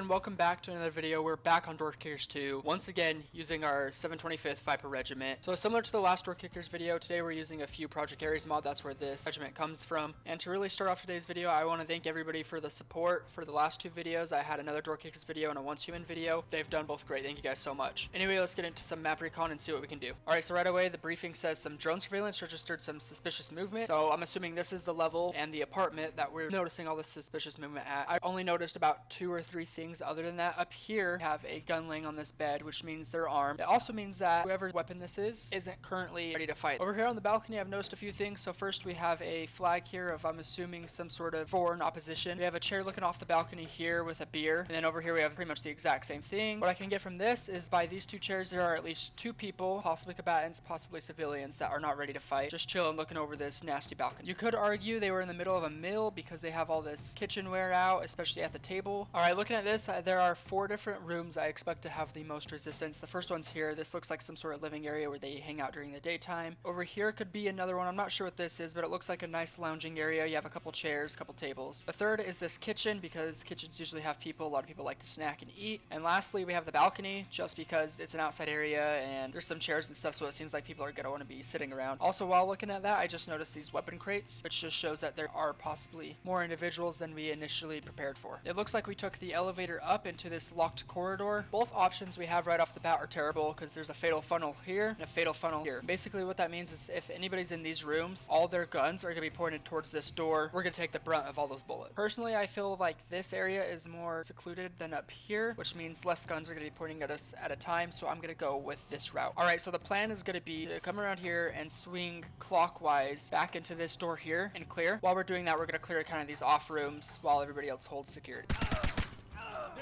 everyone, welcome back to another video. We're back on Door Kickers 2, once again using our 725th Viper Regiment. So similar to the last Door Kickers video, today we're using a few Project Ares mod. That's where this regiment comes from. And to really start off today's video, I want to thank everybody for the support for the last two videos. I had another Door Kickers video and a Once Human video. They've done both great. Thank you guys so much. Anyway, let's get into some map recon and see what we can do. Alright, so right away the briefing says some drone surveillance registered some suspicious movement. So I'm assuming this is the level and the apartment that we're noticing all this suspicious movement at. I only noticed about 2 or 3 things. Other than that, up here we have a gun laying on this bed, which means they're armed. It also means that whoever weapon this is isn't currently ready to fight. Over here on the balcony, I've noticed a few things. So first we have a flag here of, I'm assuming, some sort of foreign opposition. We have a chair looking off the balcony here with a beer, and then over here we have pretty much the exact same thing. What I can get from this is by these 2 chairs there are at least 2 people, possibly combatants, possibly civilians, that are not ready to fight, just chilling looking over this nasty balcony. You could argue they were in the middle of a meal because they have all this kitchenware out, especially at the table. Alright, looking at this, there are 4 different rooms I expect to have the most resistance. The first one's here. This looks like some sort of living area where they hang out during the daytime. Over here could be another one. I'm not sure what this is, but it looks like a nice lounging area. You have a couple chairs, a couple tables. The third is this kitchen, because kitchens usually have people. A lot of people like to snack and eat. And lastly, we have the balcony, just because it's an outside area and there's some chairs and stuff, so it seems like people are going to want to be sitting around. Also, while looking at that, I just noticed these weapon crates, which just shows that there are possibly more individuals than we initially prepared for. It looks like we took the elevator up into this locked corridor. Both options we have right off the bat are terrible, because there's a fatal funnel here and a fatal funnel here. Basically what that means is if anybody's in these rooms, all their guns are going to be pointed towards this door. We're going to take the brunt of all those bullets. Personally, I feel like this area is more secluded than up here, which means less guns are going to be pointing at us at a time, so I'm going to go with this route. Alright, so the plan is going to be to come around here and swing clockwise back into this door here and clear. While we're doing that, we're going to clear kind of these off rooms while everybody else holds security.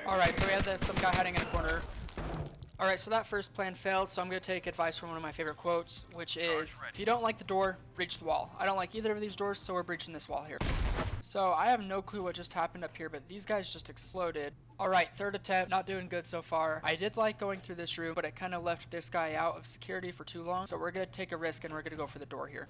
Alright, so we had some guy hiding in a corner. Alright, so that first plan failed, so I'm going to take advice from one of my favorite quotes, which is, if you don't like the door, breach the wall. I don't like either of these doors, so we're breaching this wall here. So I have no clue what just happened up here, but these guys just exploded. Alright, third attempt, not doing good so far. I did like going through this room, but it kind of left this guy out of security for too long, so we're going to take a risk and we're going to go for the door here.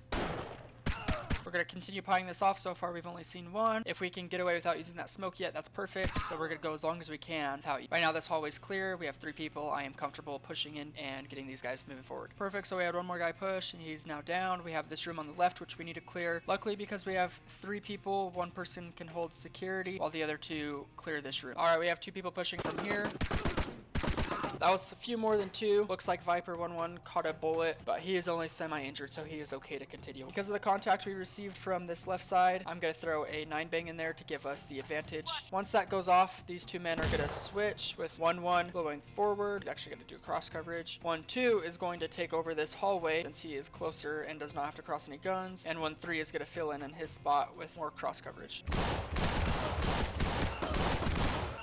We're going to continue prying this off. So far we've only seen 1. If we can get away without using that smoke yet, that's perfect. So we're going to go as long as we can without. Right now this hallway's clear. We have 3 people. I am comfortable pushing in and getting these guys moving forward. Perfect. So we had 1 more guy push and he's now down. We have this room on the left which we need to clear. Luckily, because we have 3 people, 1 person can hold security while the other 2 clear this room. Alright, we have 2 people pushing from here. That was a few more than 2. Looks like Viper 1-1 caught a bullet, but he is only semi-injured, so he is okay to continue. Because of the contact we received from this left side, I'm going to throw a 9-bang in there to give us the advantage. Once that goes off, these 2 men are going to switch with 1-1 going forward. He's actually going to do cross coverage. 1-2 is going to take over this hallway since he is closer and does not have to cross any guns. And 1-3 is going to fill in his spot with more cross coverage.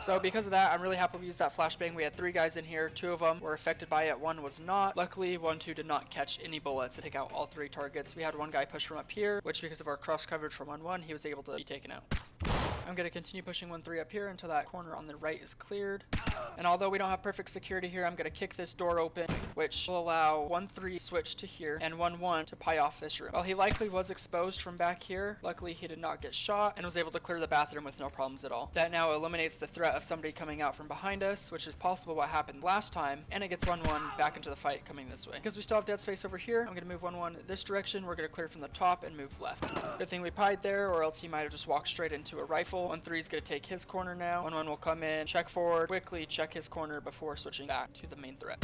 So because of that, I'm really happy we used that flashbang. We had 3 guys in here. 2 of them were affected by it. 1 was not. Luckily, 1-2 did not catch any bullets and take out all 3 targets. We had 1 guy push from up here, which because of our cross coverage from 1-1, he was able to be taken out. I'm going to continue pushing 1-3 up here until that corner on the right is cleared. And although we don't have perfect security here, I'm going to kick this door open, which will allow 1-3 switch to here and 1-1 to pie off this room. Well, he likely was exposed from back here. Luckily, he did not get shot and was able to clear the bathroom with no problems at all. That now eliminates the threat of somebody coming out from behind us, which is possible what happened last time, and it gets 1-1 back into the fight coming this way. Because we still have dead space over here, I'm going to move 1-1 this direction. We're going to clear from the top and move left. Good thing we pied there, or else he might have just walked straight into a rifle. 1-3 is going to take his corner now. 1-1 will come in, check forward, quickly check his corner before switching back to the main threat.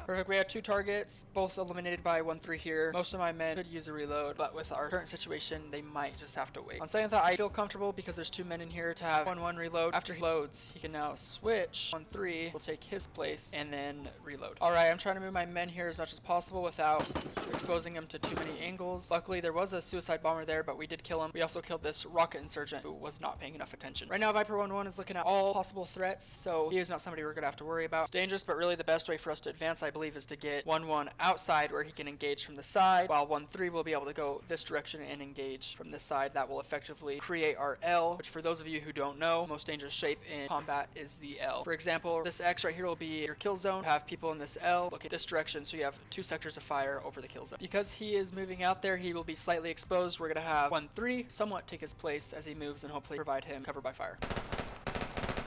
Perfect, we had 2 targets, both eliminated by 1-3 here. Most of my men could use a reload, but with our current situation, they might just have to wait. On second thought, I feel comfortable because there's 2 men in here to have 1-1 reload. After he loads, he can now switch. 1-3 will take his place and then reload. Alright, I'm trying to move my men here as much as possible without exposing him to too many angles. Luckily, there was a suicide bomber there, but we did kill him. We also killed this rocket insurgent who was not paying enough attention. Right now, Viper 1-1 is looking at all possible threats, so he is not somebody we're going to have to worry about. It's dangerous, but really the best way for us to advance, I believe, is to get 1-1 outside where he can engage from the side, while 1-3 will be able to go this direction and engage from this side. That will effectively create our L, which for those of you who don't know, most dangerous shape in combat is the L. For example, this X right here will be your kill zone. Have people in this L look at this direction, so you have 2 sectors of fire over the kill zone. Because he is moving out there, he will be slightly exposed. We're going to have 1-3 somewhat take his place as he moves and hopefully provide him cover by fire.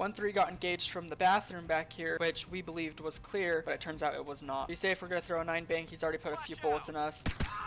1-3 got engaged from the bathroom back here, which we believed was clear, but it turns out it was not. Be safe, we're gonna throw a 9 bank. He's already put a few bullets in us.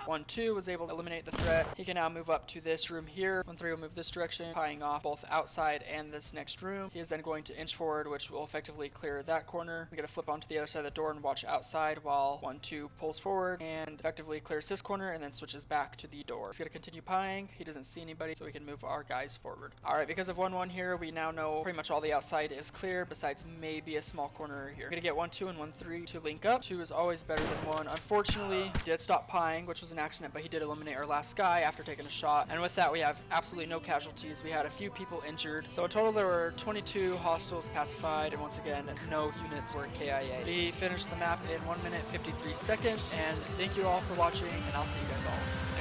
1-2 was able to eliminate the threat. He can now move up to this room here. 1-3 will move this direction, pieing off both outside and this next room. He is then going to inch forward, which will effectively clear that corner. We're gonna flip onto the other side of the door and watch outside while 1-2 pulls forward and effectively clears this corner and then switches back to the door. He's gonna continue pieing. He doesn't see anybody, so we can move our guys forward. Alright, because of 1-1 here, we now know pretty much all the outside is clear, besides maybe a small corner here. We're gonna get 1-2 and 1-3 to link up. 2 is always better than 1. Unfortunately, he did stop pieing, which was an accident, but he did eliminate our last guy after taking a shot. And with that, we have absolutely no casualties. We had a few people injured. So in total, there were 22 hostiles pacified, and once again, no units were KIA. We finished the map in 1 minute 53 seconds, and thank you all for watching, and I'll see you guys all.